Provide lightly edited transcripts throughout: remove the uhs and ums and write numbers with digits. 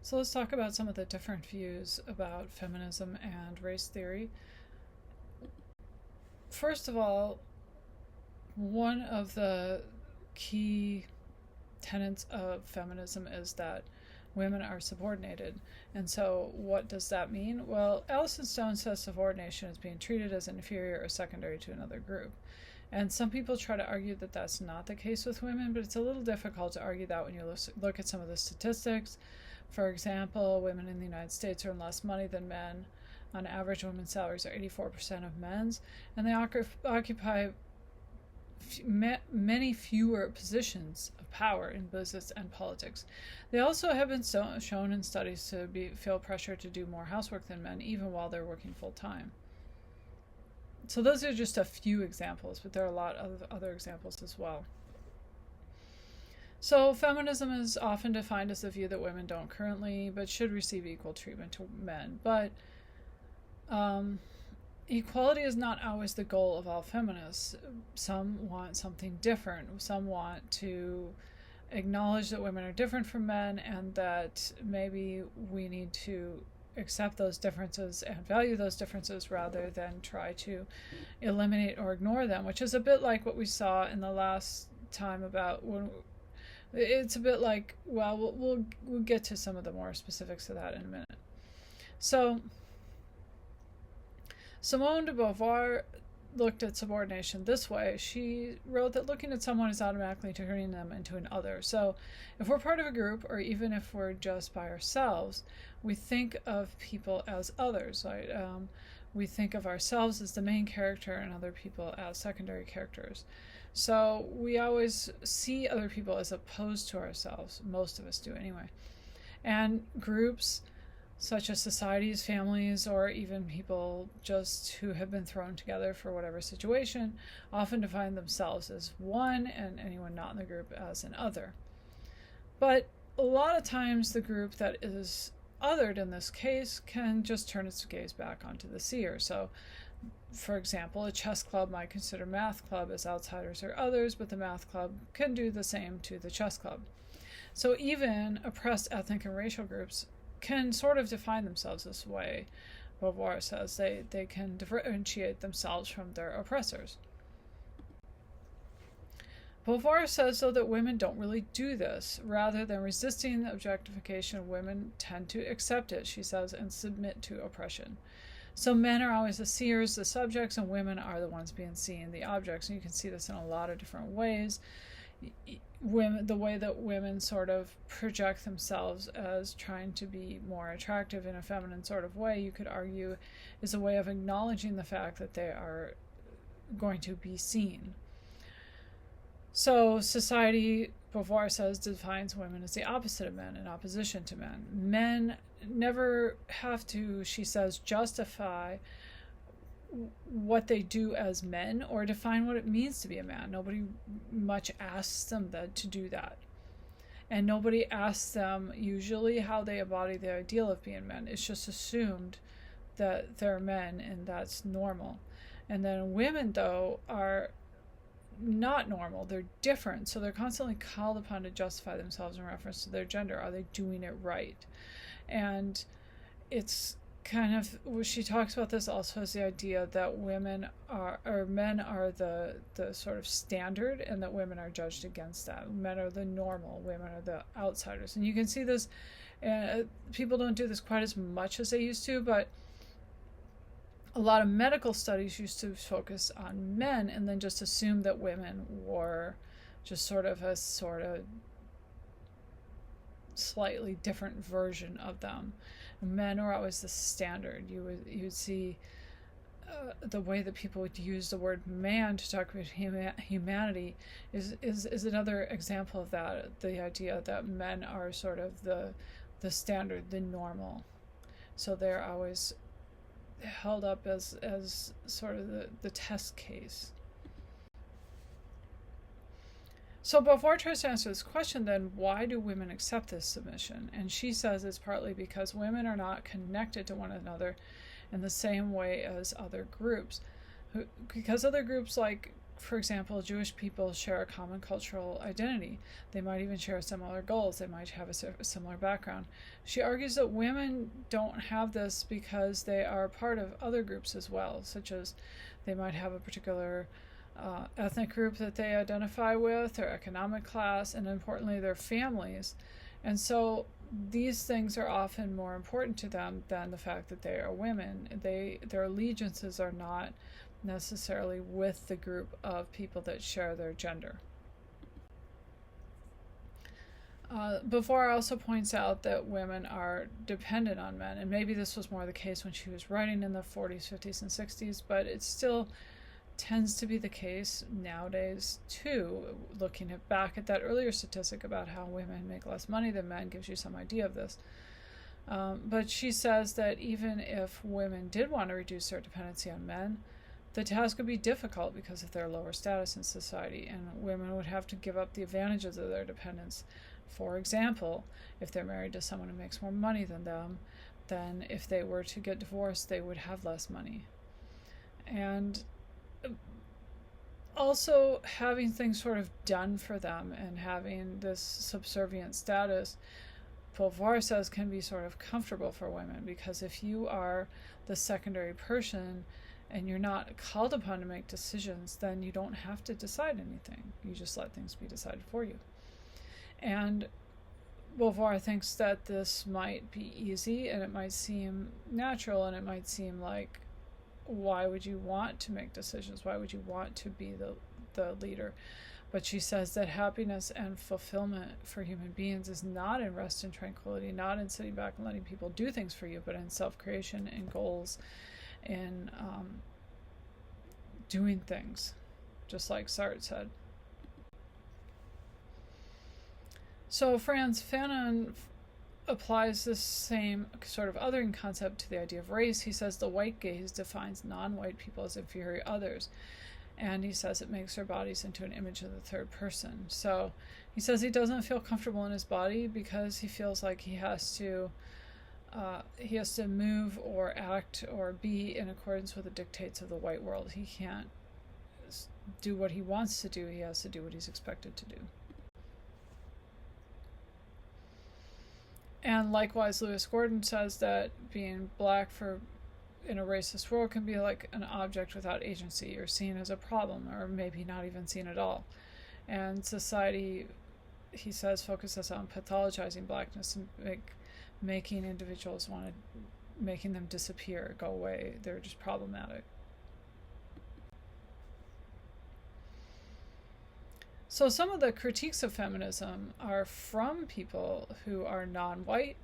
So let's talk about some of the different views about feminism and race theory. First of all, one of the key tenets of feminism is that women are subordinated. And so what does that mean? Well, Alison Stone says subordination is being treated as inferior or secondary to another group. And some people try to argue that that's not the case with women, but it's a little difficult to argue that when you look at some of the statistics. For example, women in the United States earn less money than men. On average, women's salaries are 84% of men's, and they occupy many fewer positions of power in business and politics. They also have been shown in studies to feel pressure to do more housework than men, even while they're working full time. So those are just a few examples, but there are a lot of other examples as well. So feminism is often defined as the view that women don't currently, but should receive equal treatment to men. But equality is not always the goal of all feminists. Some want something different. Some want to acknowledge that women are different from men, and that maybe we need to accept those differences and value those differences rather than try to eliminate or ignore them, which is a bit like what we saw in the last time about when it's a bit like, well, we'll get to some of the more specifics of that in a minute. So Simone de Beauvoir looked at subordination this way. She wrote that looking at someone is automatically turning them into an other. So if we're part of a group, or even if we're just by ourselves, we think of people as others, right? We think of ourselves as the main character and other people as secondary characters. So we always see other people as opposed to ourselves. Most of us do anyway. And groups such as societies, families, or even people just who have been thrown together for whatever situation, often define themselves as one and anyone not in the group as an other. But a lot of times the group that is othered in this case can just turn its gaze back onto the seer. So, for example, a chess club might consider math club as outsiders or others, but the math club can do the same to the chess club. So even oppressed ethnic and racial groups can sort of define themselves this way. Beauvoir says they can differentiate themselves from their oppressors. Beauvoir says, though, that women don't really do this. Rather than resisting the objectification, women tend to accept it, she says, and submit to oppression. So men are always the seers, the subjects, and women are the ones being seen, the objects. And you can see this in a lot of different ways. The way that women sort of project themselves as trying to be more attractive in a feminine sort of way, you could argue, is a way of acknowledging the fact that they are going to be seen. So society, Beauvoir says, defines women as the opposite of men, in opposition to men. Men never have to, she says, justify what they do as men or define what it means to be a man. Nobody much asks them to do that. And nobody asks them usually how they embody the ideal of being men. It's just assumed that they're men and that's normal. And then women, though, are not normal. They're different. So they're constantly called upon to justify themselves in reference to their gender. Are they doing it right? And it's kind of, she talks about this also as the idea that men are the sort of standard, and that women are judged against that. Men are the normal, women are the outsiders. And you can see this, people don't do this quite as much as they used to, but a lot of medical studies used to focus on men and then just assume that women were just sort of a slightly different version of them. Men are always the standard. You would see the way that people would use the word man to talk about humanity is another example of that. The idea that men are sort of the standard, the normal. So they're always held up as sort of the test case. So Beauvoir tries to answer this question then, why do women accept this submission? And she says it's partly because women are not connected to one another in the same way as other groups. Because other groups like for example, Jewish people share a common cultural identity. They might even share similar goals. They might have a similar background. She argues that women don't have this because they are part of other groups as well, such as they might have a particular ethnic group that they identify with, their economic class, and importantly, their families. And so these things are often more important to them than the fact that they are women. Their allegiances are not necessarily with the group of people that share their gender. Beauvoir also points out that women are dependent on men, and maybe this was more the case when she was writing in the 40s, 50s, and 60s, but it still tends to be the case nowadays too. Looking back at that earlier statistic about how women make less money than men gives you some idea of this. But she says that even if women did want to reduce their dependency on men, the task would be difficult because of their lower status in society, and women would have to give up the advantages of their dependence. For example, if they're married to someone who makes more money than them, then if they were to get divorced, they would have less money. And also having things sort of done for them and having this subservient status, Beauvoir says, can be sort of comfortable for women, because if you are the secondary person and you're not called upon to make decisions, then you don't have to decide anything. You just let things be decided for you. And Beauvoir thinks that this might be easy and it might seem natural, and it might seem like, why would you want to make decisions? Why would you want to be the leader? But she says that happiness and fulfillment for human beings is not in rest and tranquility, not in sitting back and letting people do things for you, but in self-creation and goals, in doing things, just like Sartre said. So Frantz Fanon applies this same sort of othering concept to the idea of race. He says the white gaze defines non-white people as inferior others, and he says it makes their bodies into an image of the third person. So he says he doesn't feel comfortable in his body because he feels like he has to move or act or be in accordance with the dictates of the white world. He can't do what he wants to do. He has to do what he's expected to do. And likewise, Lewis Gordon says that being black in a racist world can be like an object without agency, or seen as a problem, or maybe not even seen at all. And society, he says, focuses on pathologizing blackness and making individuals making them disappear, go away. They're just problematic. So some of the critiques of feminism are from people who are non-white,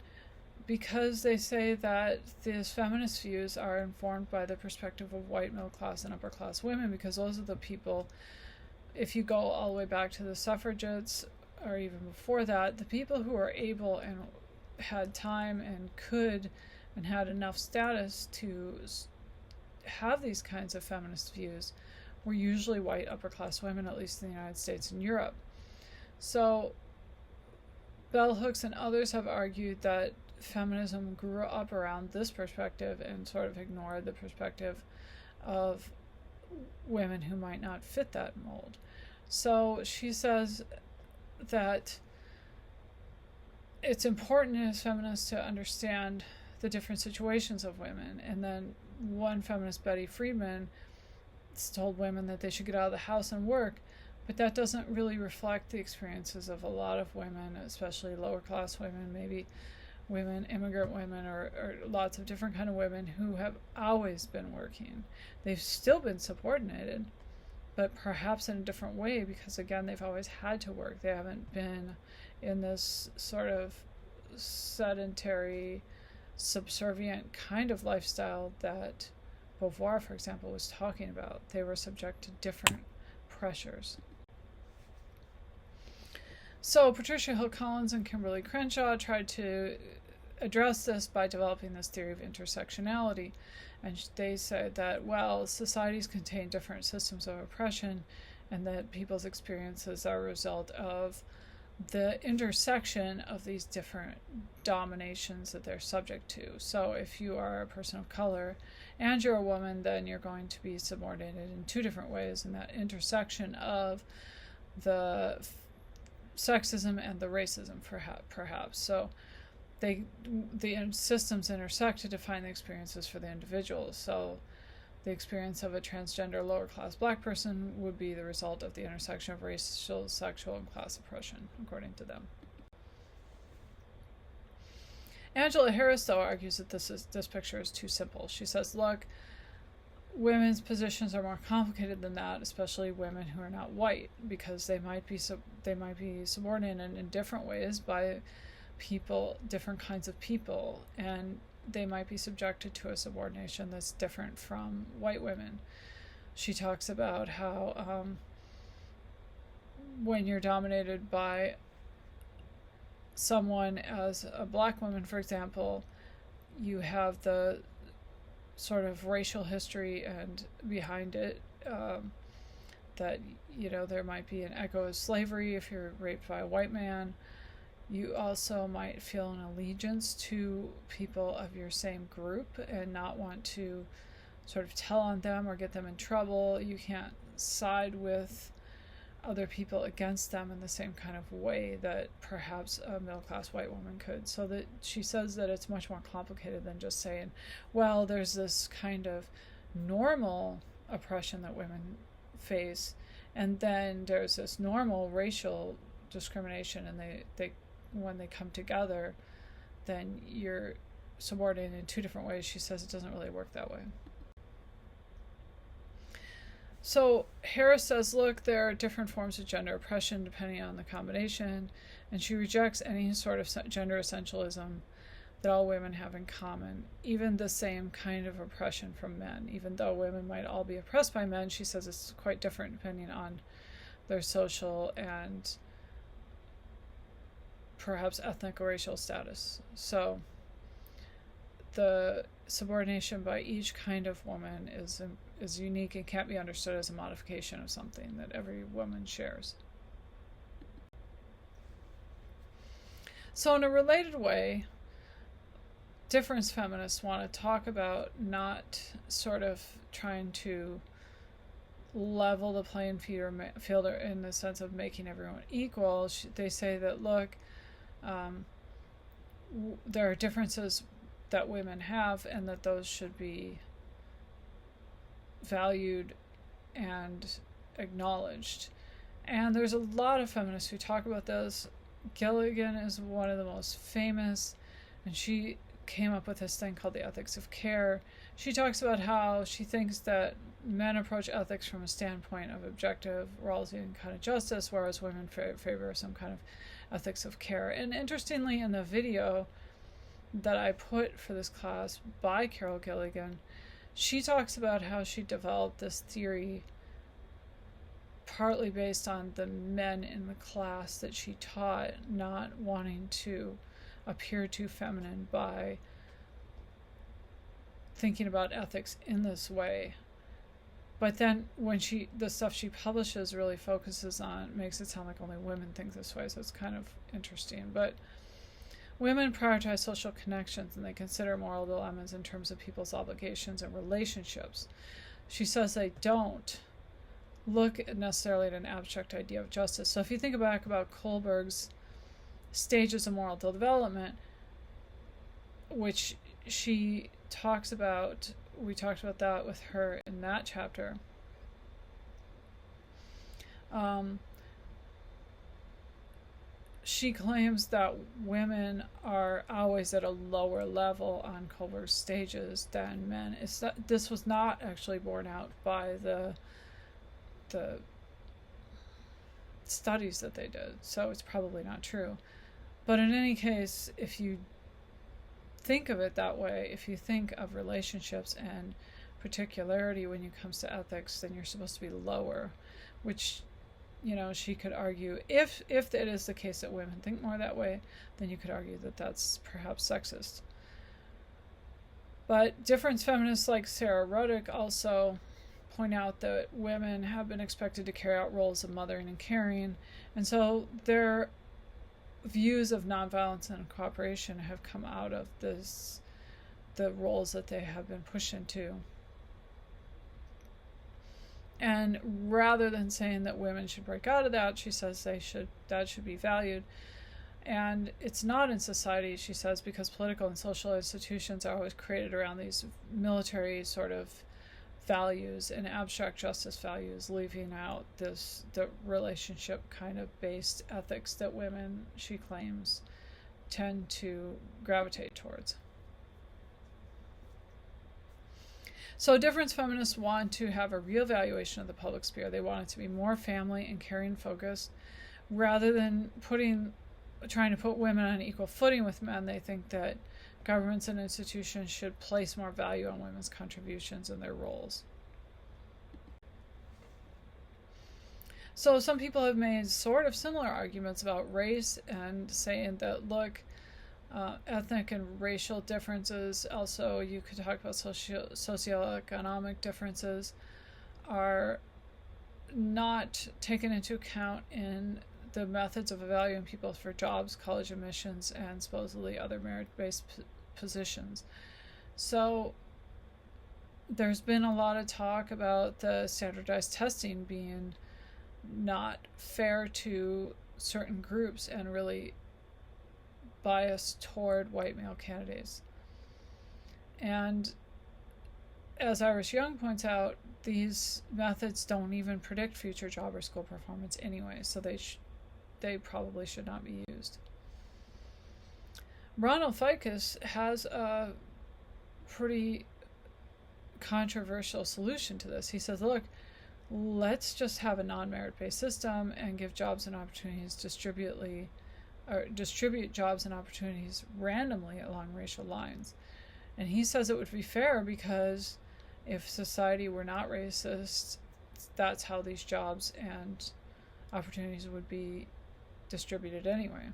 because they say that these feminist views are informed by the perspective of white middle-class and upper-class women, because those are the people, if you go all the way back to the suffragettes, or even before that, the people who are able and had time and could and had enough status to have these kinds of feminist views were usually white upper-class women, at least in the United States and Europe. So bell hooks and others have argued that feminism grew up around this perspective and sort of ignored the perspective of women who might not fit that mold. So she says that it's important as feminists to understand the different situations of women. And then one feminist, Betty Friedman, told women that they should get out of the house and work, but that doesn't really reflect the experiences of a lot of women, especially lower class women, maybe women, immigrant women, or lots of different kind of women who have always been working. They've still been subordinated, but perhaps in a different way, because again, they've always had to work. They haven't been in this sort of sedentary, subservient kind of lifestyle that Beauvoir, for example, was talking about. They were subject to different pressures. So Patricia Hill Collins and Kimberly Crenshaw tried to address this by developing this theory of intersectionality. And they said that, well, societies contain different systems of oppression, and that people's experiences are a result of the intersection of these different dominations that they're subject to. So if you are a person of color and you're a woman, then you're going to be subordinated in two different ways, in that intersection of the sexism and the racism, perhaps. So the systems intersect to define the experiences for the individual. So the experience of a transgender lower class black person would be the result of the intersection of racial, sexual, and class oppression, according to them. Angela Harris, though, argues that this picture is too simple. She says, look, women's positions are more complicated than that, especially women who are not white, because they might be subordinated in different ways by people, different kinds of people, and they might be subjected to a subordination that's different from white women. She talks about how when you're dominated by someone as a black woman, for example, you have the sort of racial history and behind it, that, you know, there might be an echo of slavery if you're raped by a white man. You also might feel an allegiance to people of your same group and not want to sort of tell on them or get them in trouble. You can't side with other people against them in the same kind of way that perhaps a middle-class white woman could. So that she says that it's much more complicated than just saying, well, there's this kind of normal oppression that women face, and then there's this normal racial discrimination, and they when they come together, then you're subordinated in two different ways. She says it doesn't really work that way. So Harris says, look, there are different forms of gender oppression depending on the combination, and she rejects any sort of gender essentialism that all women have in common, even the same kind of oppression from men. Even though women might all be oppressed by men, she says it's quite different depending on their social and perhaps ethnic or racial status. So the subordination by each kind of woman is unique and can't be understood as a modification of something that every woman shares. So in a related way, difference feminists want to talk about not sort of trying to level the playing field in the sense of making everyone equal. They say that, look, there are differences that women have, and that those should be valued and acknowledged. And there's a lot of feminists who talk about this. Gilligan is one of the most famous, and she came up with this thing called the ethics of care. She talks about how she thinks that men approach ethics from a standpoint of objective morality and kind of justice, whereas women favor some kind of ethics of care. And interestingly, in the video that I put for this class by Carol Gilligan, she talks about how she developed this theory partly based on the men in the class that she taught not wanting to appear too feminine by thinking about ethics in this way. But then when the stuff she publishes really focuses on, makes it sound like only women think this way, so it's kind of interesting. But women prioritize social connections, and they consider moral dilemmas in terms of people's obligations and relationships. She says they don't look necessarily at an abstract idea of justice. So if you think back about Kohlberg's stages of moral development, which she talks about, we talked about that with her in that chapter. She claims that women are always at a lower level on Kohlberg's stages than men. This was not actually borne out by the studies that they did, so it's probably not true. But in any case, if you think of it that way, if you think of relationships and particularity when it comes to ethics, then you're supposed to be lower, which, you know, she could argue, if it is the case that women think more that way, then you could argue that that's perhaps sexist. But difference feminists like Sarah Ruddick also point out that women have been expected to carry out roles of mothering and caring, and so they're views of nonviolence and cooperation have come out of the roles that they have been pushed into. And rather than saying that women should break out of that, she says that should be valued. And it's not in society, she says, because political and social institutions are always created around these military sort of values and abstract justice values, leaving out the relationship kind of based ethics that women, she claims, tend to gravitate towards. So difference feminists want to have a real valuation of the public sphere. They want it to be more family and caring focused, rather than trying to put women on equal footing with men. They think that governments and institutions should place more value on women's contributions and their roles. So some people have made sort of similar arguments about race and saying that, look, ethnic and racial differences, also you could talk about socioeconomic differences, are not taken into account in the methods of evaluating people for jobs, college admissions, and supposedly other merit-based positions. So there's been a lot of talk about the standardized testing being not fair to certain groups and really biased toward white male candidates. And as Iris Young points out, these methods don't even predict future job or school performance anyway, so they probably should not be used. Ronald Ficus has a pretty controversial solution to this. He says, look, let's just have a non-merit-based system and give jobs and opportunities distribute jobs and opportunities randomly along racial lines. And he says it would be fair because if society were not racist, that's how these jobs and opportunities would be distributed anyway.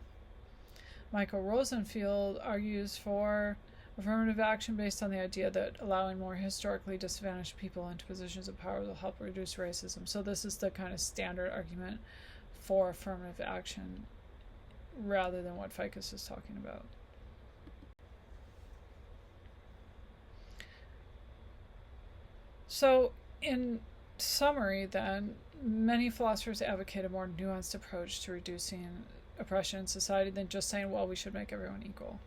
Michael Rosenfield argues for affirmative action based on the idea that allowing more historically disadvantaged people into positions of power will help reduce racism. So this is the kind of standard argument for affirmative action rather than what Ficus is talking about. So in summary then, many philosophers advocate a more nuanced approach to reducing oppression in society than just saying, well, we should make everyone equal.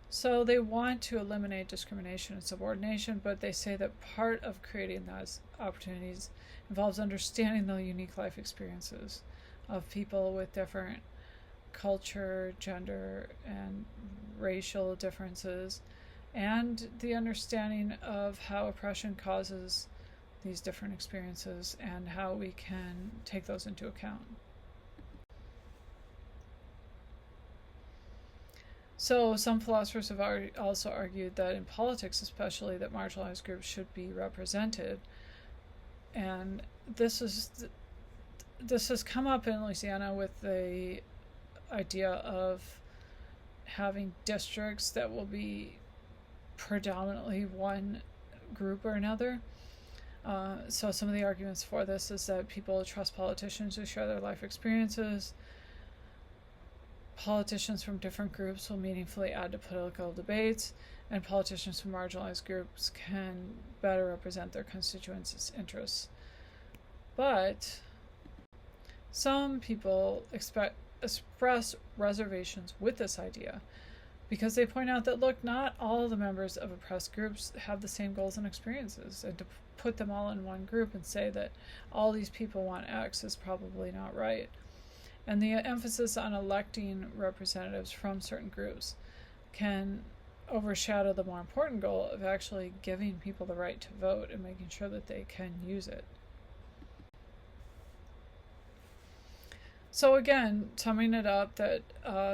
So they want to eliminate discrimination and subordination, but they say that part of creating those opportunities involves understanding the unique life experiences of people with different culture, gender, and racial differences, and the understanding of how oppression causes these different experiences and how we can take those into account. So some philosophers have also argued that in politics especially, that marginalized groups should be represented. And this has come up in Louisiana with the idea of having districts that will be predominantly one group or another. So some of the arguments for this is that people trust politicians who share their life experiences. Politicians from different groups will meaningfully add to political debates, and politicians from marginalized groups can better represent their constituents' interests. But some people express reservations with this idea because they point out that, look, not all the members of oppressed groups have the same goals and experiences, and to put them all in one group and say that all these people want X is probably not right. And the emphasis on electing representatives from certain groups can overshadow the more important goal of actually giving people the right to vote and making sure that they can use it. So again, summing it up, that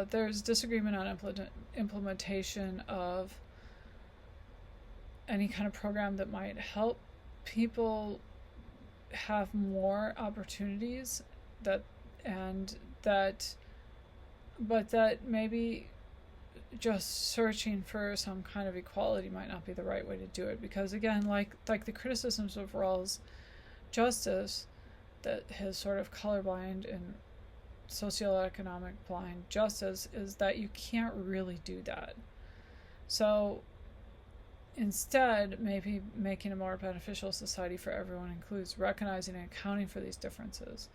there's disagreement on implementation of any kind of program that might help people have more opportunities, but that maybe just searching for some kind of equality might not be the right way to do it, because again, like the criticisms of Rawls' justice that has sort of colorblind and socioeconomic blind justice is that you can't really do that. So instead, maybe making a more beneficial society for everyone includes recognizing and accounting for these differences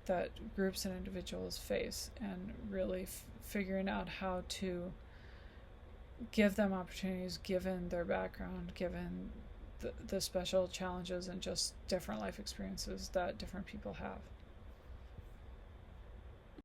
that groups and individuals face, and really figuring out how to give them opportunities given their background, given the special challenges and just different life experiences that different people have.